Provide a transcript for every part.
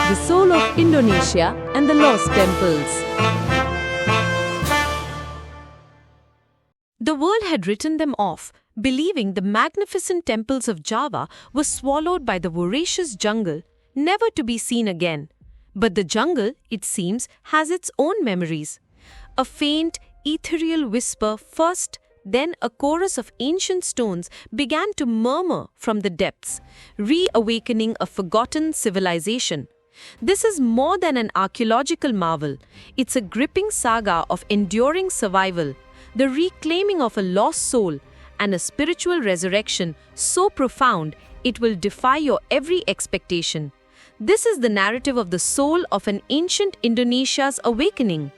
the soul of Indonesia and the lost temples. The world had written them off, believing the magnificent temples of Java were swallowed by the voracious jungle, never to be seen again. But the jungle, it seems, has its own memories. A faint, ethereal whisper first, then a chorus of ancient stones began to murmur from the depths, reawakening a forgotten civilization. This is more than an archaeological marvel. It's a gripping saga of enduring survival, the reclaiming of a lost soul, and a spiritual resurrection so profound it will defy your every expectation. This is the narrative of the soul of an ancient Indonesia's awakening.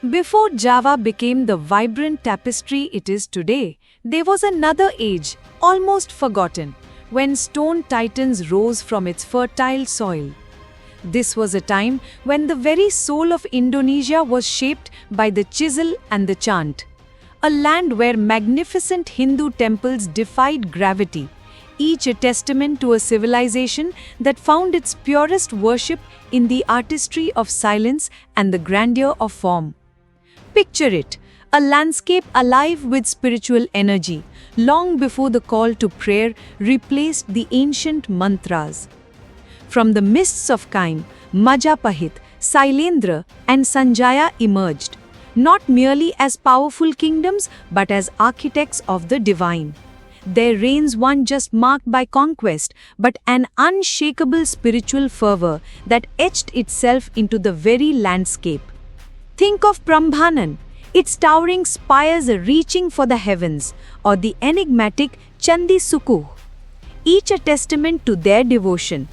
Before Java became the vibrant tapestry it is today, there was another age, almost forgotten, when stone titans rose from its fertile soil. This was a time when the very soul of Indonesia was shaped by the chisel and the chant. A land where magnificent Hindu temples defied gravity, each a testament to a civilization that found its purest worship in the artistry of silence and the grandeur of form. Picture it, a landscape alive with spiritual energy, long before the call to prayer replaced the ancient mantras. From the mists of Kaim, Majapahit, Sailendra, and Sanjaya emerged, not merely as powerful kingdoms but as architects of the divine. Their reigns weren't just marked by conquest, but an unshakable spiritual fervor that etched itself into the very landscape. Think of Prambanan, its towering spires reaching for the heavens, or the enigmatic Candi Sukuh, each a testament to their devotion.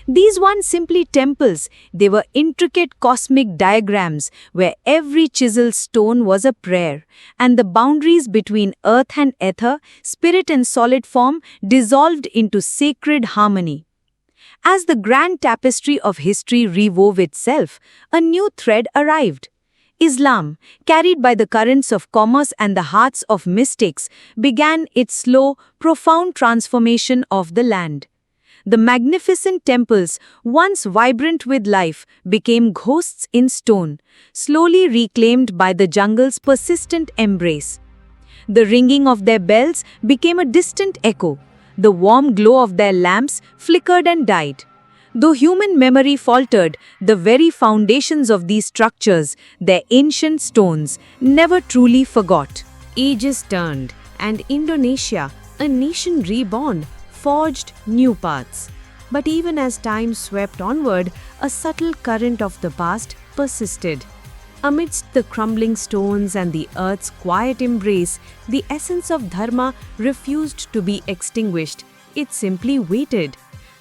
These weren't simply temples, they were intricate cosmic diagrams where every chiseled stone was a prayer, and the boundaries between earth and ether, spirit and solid form, dissolved into sacred harmony. As the grand tapestry of history rewove itself, a new thread arrived. Islam, carried by the currents of commerce and the hearts of mystics, began its slow, profound transformation of the land. The magnificent temples, once vibrant with life, became ghosts in stone, slowly reclaimed by the jungle's persistent embrace. The ringing of their bells became a distant echo. The warm glow of their lamps flickered and died. Though human memory faltered, the very foundations of these structures, their ancient stones, never truly forgot. Ages turned, and Indonesia, a nation reborn, forged new paths. But even as time swept onward, a subtle current of the past persisted. Amidst the crumbling stones and the earth's quiet embrace, the essence of Dharma refused to be extinguished. It simply waited.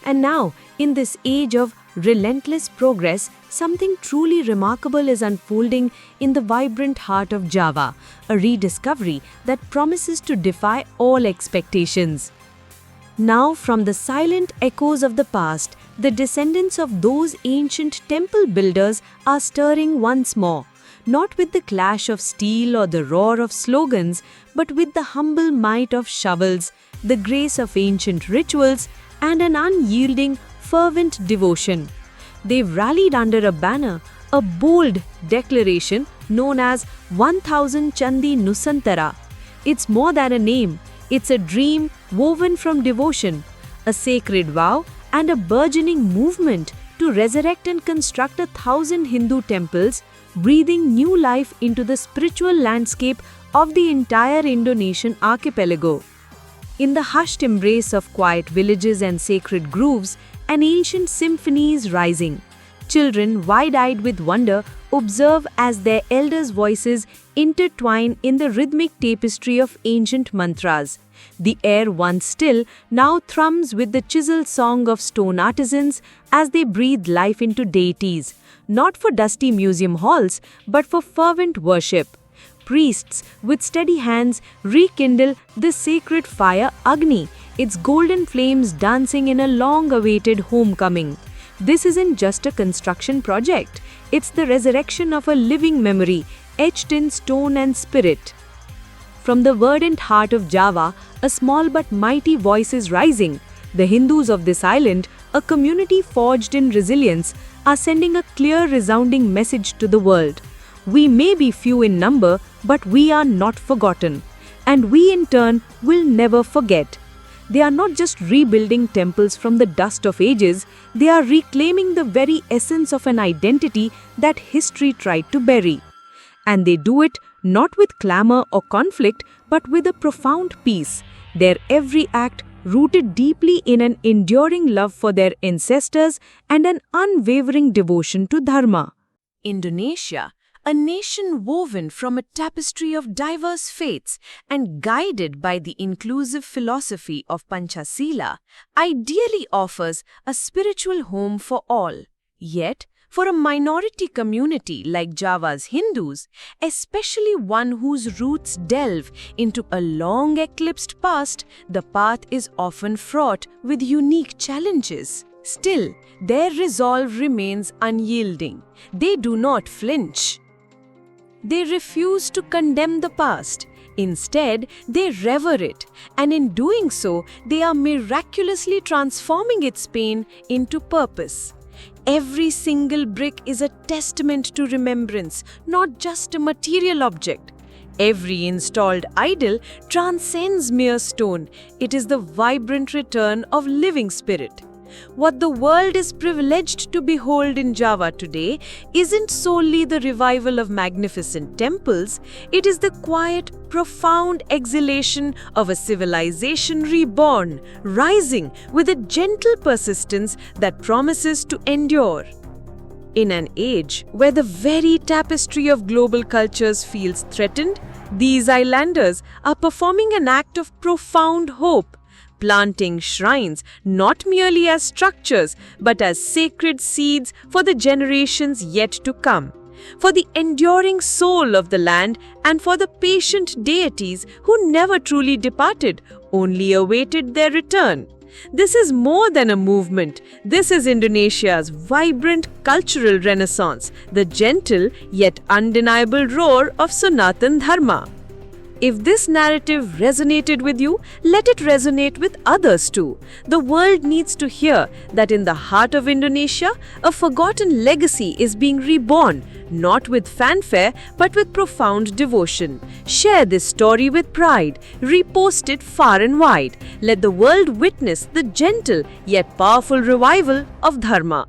And now, in this age of relentless progress, something truly remarkable is unfolding in the vibrant heart of Java, a rediscovery that promises to defy all expectations. Now, from the silent echoes of the past, the descendants of those ancient temple builders are stirring once more, not with the clash of steel or the roar of slogans, but with the humble might of shovels, the grace of ancient rituals, and an unyielding, fervent devotion. They've rallied under a banner, a bold declaration known as 1000 Candi Nusantara. It's more than a name, it's a dream woven from devotion, a sacred vow, and a burgeoning movement to resurrect and construct 1,000 Hindu temples, breathing new life into the spiritual landscape of the entire Indonesian archipelago. In the hushed embrace of quiet villages and sacred groves, an ancient symphony is rising. Children, wide-eyed with wonder, observe as their elders' voices intertwine in the rhythmic tapestry of ancient mantras. The air, once still, now thrums with the chiseled song of stone artisans as they breathe life into deities, not for dusty museum halls, but for fervent worship. Priests, with steady hands, rekindle the sacred fire Agni, its golden flames dancing in a long-awaited homecoming. This isn't just a construction project, it's the resurrection of a living memory, etched in stone and spirit. From the verdant heart of Java, a small but mighty voice is rising. The Hindus of this island, a community forged in resilience, are sending a clear, resounding message to the world. We may be few in number, but we are not forgotten. And we in turn will never forget. They are not just rebuilding temples from the dust of ages, they are reclaiming the very essence of an identity that history tried to bury. And they do it not with clamor or conflict, but with a profound peace. Their every act rooted deeply in an enduring love for their ancestors and an unwavering devotion to Dharma. Indonesia, a nation woven from a tapestry of diverse faiths and guided by the inclusive philosophy of Panchasila, ideally offers a spiritual home for all. Yet, for a minority community like Java's Hindus, especially one whose roots delve into a long eclipsed past, the path is often fraught with unique challenges. Still, their resolve remains unyielding. They do not flinch. They refuse to condemn the past. Instead, they revere it, and in doing so, they are miraculously transforming its pain into purpose. Every single brick is a testament to remembrance, not just a material object. Every installed idol transcends mere stone. It is the vibrant return of living spirit. What the world is privileged to behold in Java today isn't solely the revival of magnificent temples, it is the quiet, profound exhalation of a civilization reborn, rising with a gentle persistence that promises to endure. In an age where the very tapestry of global cultures feels threatened, these islanders are performing an act of profound hope, planting shrines not merely as structures but as sacred seeds for the generations yet to come, for the enduring soul of the land and for the patient deities who never truly departed, only awaited their return. This is more than a movement. This is Indonesia's vibrant cultural renaissance, the gentle yet undeniable roar of Sanatan Dharma. If this narrative resonated with you, let it resonate with others too. The world needs to hear that in the heart of Indonesia, a forgotten legacy is being reborn, not with fanfare, but with profound devotion. Share this story with pride. Repost it far and wide. Let the world witness the gentle yet powerful revival of Dharma.